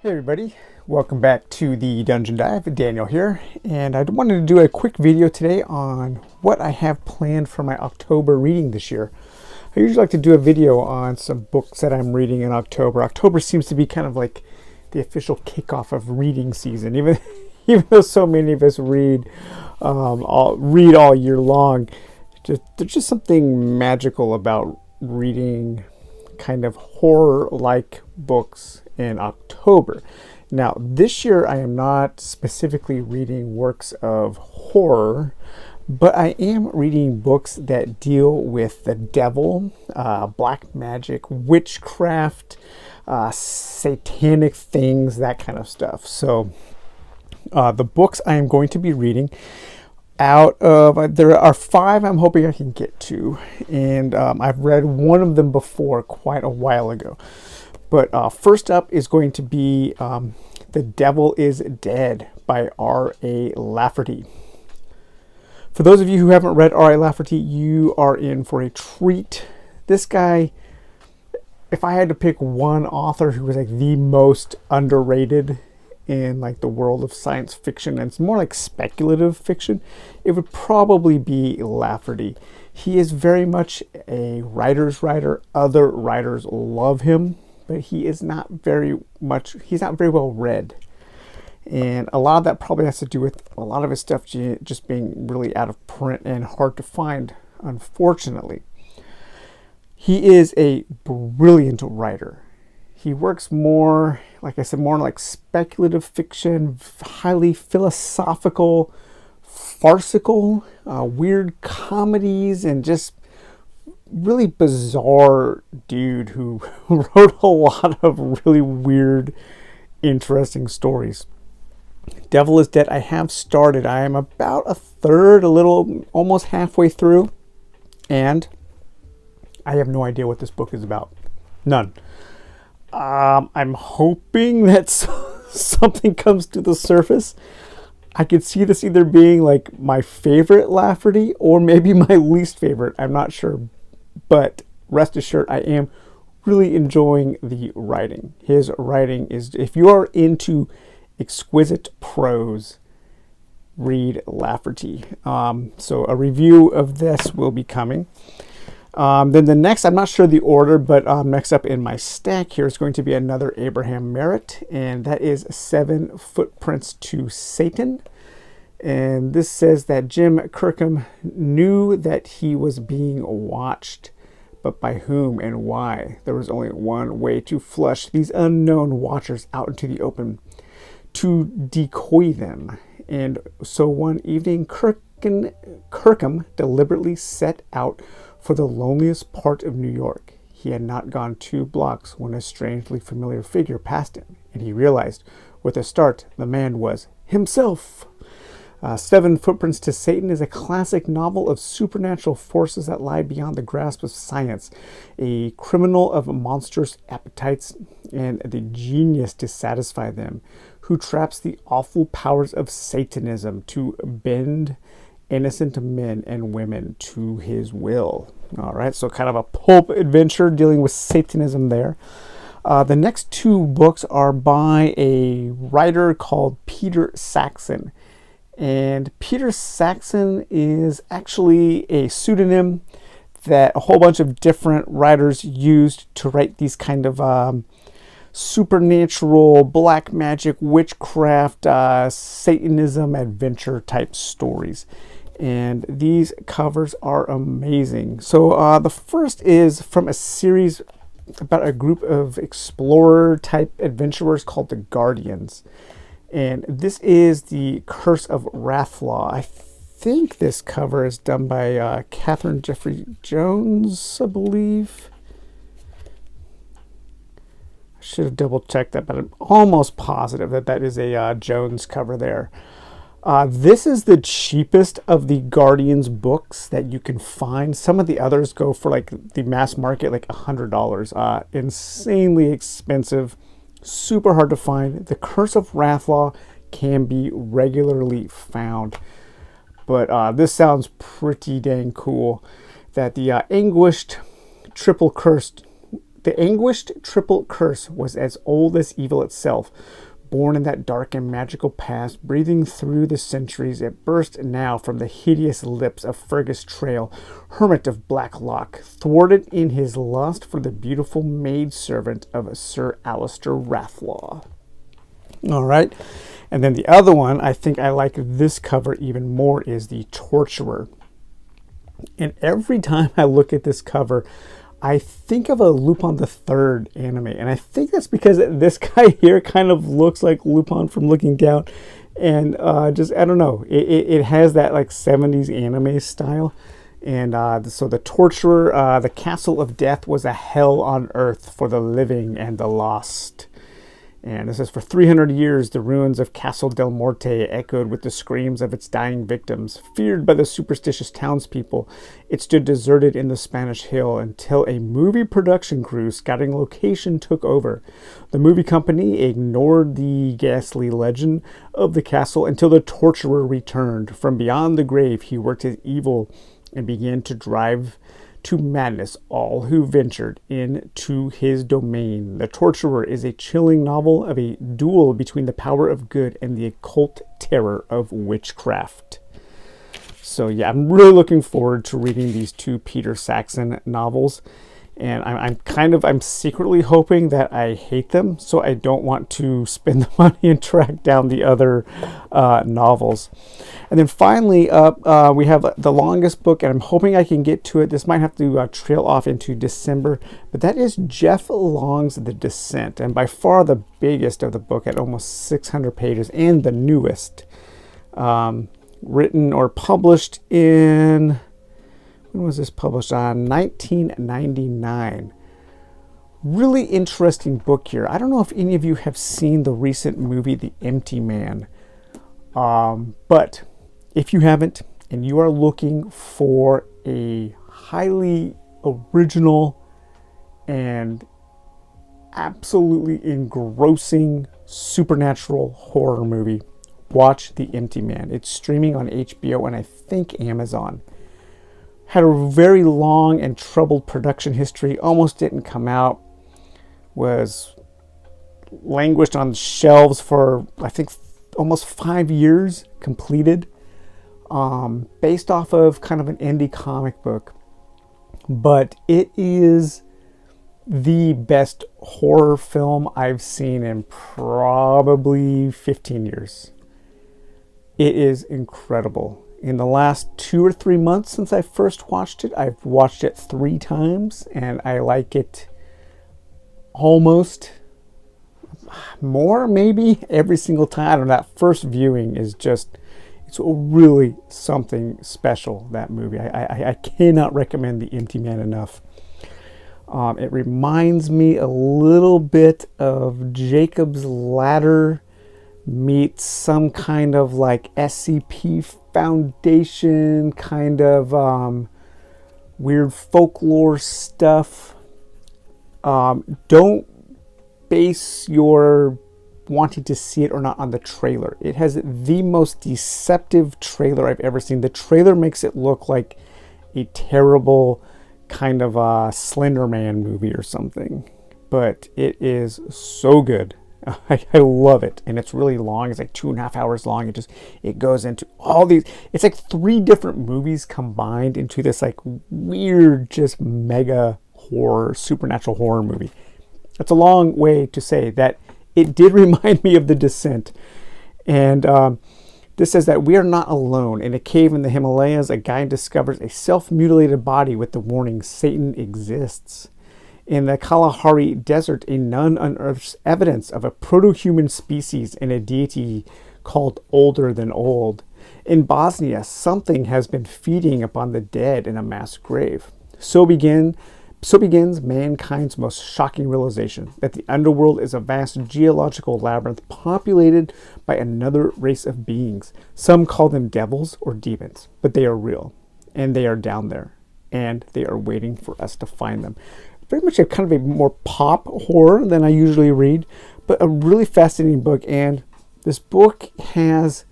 Hey everybody, welcome back to the Dungeon Dive. Daniel here, and I wanted to do a quick video today on what I have planned for my October reading this year. I usually like to do a video on some books that I'm reading in October. October seems to be kind of like the official kickoff of reading season, even though so many of us read all year long. There's just something magical about reading kind of horror-like books in October. Now, this year I am not specifically reading works of horror, but I am reading books that deal with the devil, black magic, witchcraft, satanic things, that kind of stuff. So the books I am going to be reading, out of there are 5 I'm hoping I can get to, and I've read one of them before quite a while ago. But first up is going to be The Devil is Dead by R.A. Lafferty. For those of you who haven't read R.A. Lafferty, you are in for a treat. This guy, if I had to pick one author who was like the most underrated in like the world of science fiction, and it's more like speculative fiction, it would probably be Lafferty. He is very much a writer's writer. Other writers love him, but he's not very well read. And a lot of that probably has to do with a lot of his stuff just being really out of print and hard to find, unfortunately. He is a brilliant writer. He works more, like I said, more like speculative fiction, highly philosophical, farcical, weird comedies, and just really bizarre dude who wrote a lot of really weird, interesting stories. Devil is Dead, I have started. I am about a third, almost halfway through, and I have no idea what this book is about. None. I'm hoping that something comes to the surface. I could see this either being like my favorite Lafferty or maybe my least favorite. I'm not sure. But rest assured, I am really enjoying the writing. His writing is, if you are into exquisite prose, read Lafferty. So a review of this will be coming. Then the next, I'm not sure the order, but next up in my stack here is going to be another Abraham Merritt, and that is 7 Footprints to Satan. And this says that Jim Kirkham knew that he was being watched, but by whom and why? There was only one way to flush these unknown watchers out into the open, to decoy them. And so one evening, Kirkham deliberately set out for the loneliest part of New York. He had not gone 2 blocks when a strangely familiar figure passed him, and he realized with a start the man was himself. 7 Footprints to Satan is a classic novel of supernatural forces that lie beyond the grasp of science, a criminal of monstrous appetites and the genius to satisfy them, who traps the awful powers of Satanism to bend innocent men and women to his will. All right, so kind of a pulp adventure dealing with Satanism there. The next 2 books are by a writer called Peter Saxon. And Peter Saxon is actually a pseudonym that a whole bunch of different writers used to write these kind of supernatural, black magic, witchcraft, Satanism, adventure type stories. And these covers are amazing. So the first is from a series about a group of explorer type adventurers called the Guardians. And this is The Curse of Wrathlaw. I think this cover is done by Catherine Jeffrey Jones, I believe. I should have double checked that, but I'm almost positive that that is a Jones cover there. This is the cheapest of the Guardians books that you can find. Some of the others go for like the mass market, like $100. Insanely expensive. Super hard to find. The Curse of Wrathlaw can be regularly found, but this sounds pretty dang cool. That the anguished, triple cursed The anguished triple curse was as old as evil itself. Born in that dark and magical past, breathing through the centuries, it burst now from the hideous lips of Fergus Trail, hermit of Blacklock, thwarted in his lust for the beautiful maidservant of Sir Alistair Rathlaw. All right. And then the other one, I think I like this cover even more, is The Torturer. And every time I look at this cover, I think of a Lupin the Third anime. And I think that's because this guy here kind of looks like Lupin from Looking Down. And just, I don't know, it has that like 70s anime style. And so The Torturer, the Castle of Death was a hell on earth for the living and the lost. And it says, for 300 years, the ruins of Castle del Morte echoed with the screams of its dying victims. Feared by the superstitious townspeople, it stood deserted in the Spanish Hill until a movie production crew scouting location took over. The movie company ignored the ghastly legend of the castle until the torturer returned. From beyond the grave, he worked his evil and began to drive to madness all who ventured into his domain. The Torturer is a chilling novel of a duel between the power of good and the occult terror of witchcraft. So yeah, I'm really looking forward to reading these two Peter Saxon novels. And I'm secretly hoping that I hate them, so I don't want to spend the money and track down the other novels. And then finally, we have the longest book, and I'm hoping I can get to it. This might have to trail off into December, but that is Jeff Long's The Descent, and by far the biggest of the book at almost 600 pages, and the newest. Written or published in... When was this published? 1999. Really interesting book here. I don't know if any of you have seen the recent movie, The Empty Man. But if you haven't, and you are looking for a highly original and absolutely engrossing supernatural horror movie, watch The Empty Man. It's streaming on HBO and I think Amazon. Had a very long and troubled production history, almost didn't come out, was languished on shelves for, I think, almost 5 years, completed, based off of kind of an indie comic book. But it is the best horror film I've seen in probably 15 years. It is incredible. In the last 2 or 3 months since I first watched it, I've watched it 3 times, and I like it almost more, maybe, every single time. I don't know, that first viewing is just, it's really something special, that movie. I cannot recommend The Empty Man enough. It reminds me a little bit of Jacob's Ladder meets some kind of like SCP Foundation kind of weird folklore stuff. Don't base your wanting to see it or not on the trailer. It has the most deceptive trailer I've ever seen. The trailer makes it look like a terrible kind of Slender Man movie or something, but it is so good. I love it, and it's really long. It's like 2.5 hours long. It goes into all these. It's like 3 different movies combined into this like weird, just mega horror, supernatural horror movie. That's a long way to say that it did remind me of The Descent. And this says that we are not alone. In a cave in the Himalayas, a guy discovers a self-mutilated body with the warning, Satan exists. In the Kalahari Desert, a nun unearths evidence of a proto-human species and a deity called Older Than Old. In Bosnia, something has been feeding upon the dead in a mass grave. So begins mankind's most shocking realization, that the underworld is a vast geological labyrinth populated by another race of beings. Some call them devils or demons, but they are real, and they are down there, and they are waiting for us to find them. Very much a kind of a more pop horror than I usually read, but a really fascinating book. And this book has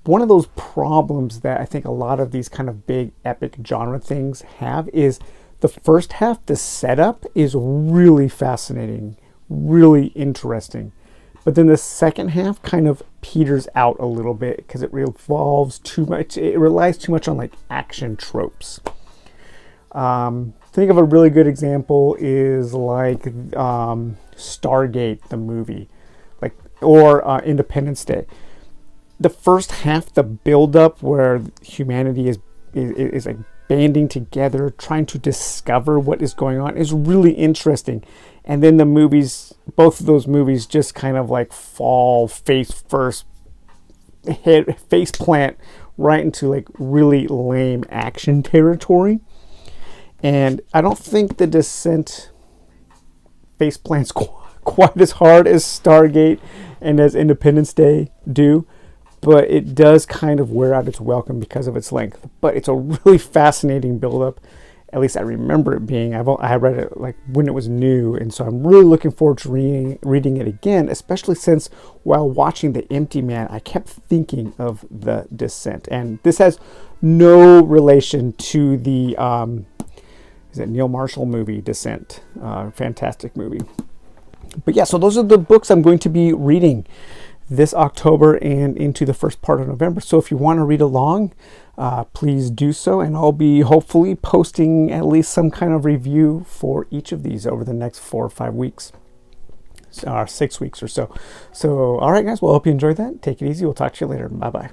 one of those problems that I think a lot of these kind of big epic genre things have, is The first half, the setup, is really fascinating, really interesting. But then the second half kind of peters out a little bit because it revolves too much. It relies too much on like action tropes. Think of a really good example is like Stargate, the movie, like, or Independence Day. The first half, the build-up where humanity is like banding together, trying to discover what is going on, is really interesting. And then the movies, both of those movies, just kind of like fall face plant right into like really lame action territory. And I don't think The Descent face plants quite as hard as Stargate and as Independence Day do, but it does kind of wear out its welcome because of its length. But it's a really fascinating build-up. At least I remember it being. I read it like when it was new, and so I'm really looking forward to reading it again, especially since while watching The Empty Man, I kept thinking of The Descent. And this has no relation to the Neil Marshall movie, Descent. Fantastic movie. But yeah, so those are the books I'm going to be reading this October and into the first part of November. So if you want to read along, please do so, and I'll be hopefully posting at least some kind of review for each of these over the next 4 or 5 weeks, 6 weeks or so. So all right, guys, well, I hope you enjoyed that. Take it easy. We'll talk to you later. Bye bye.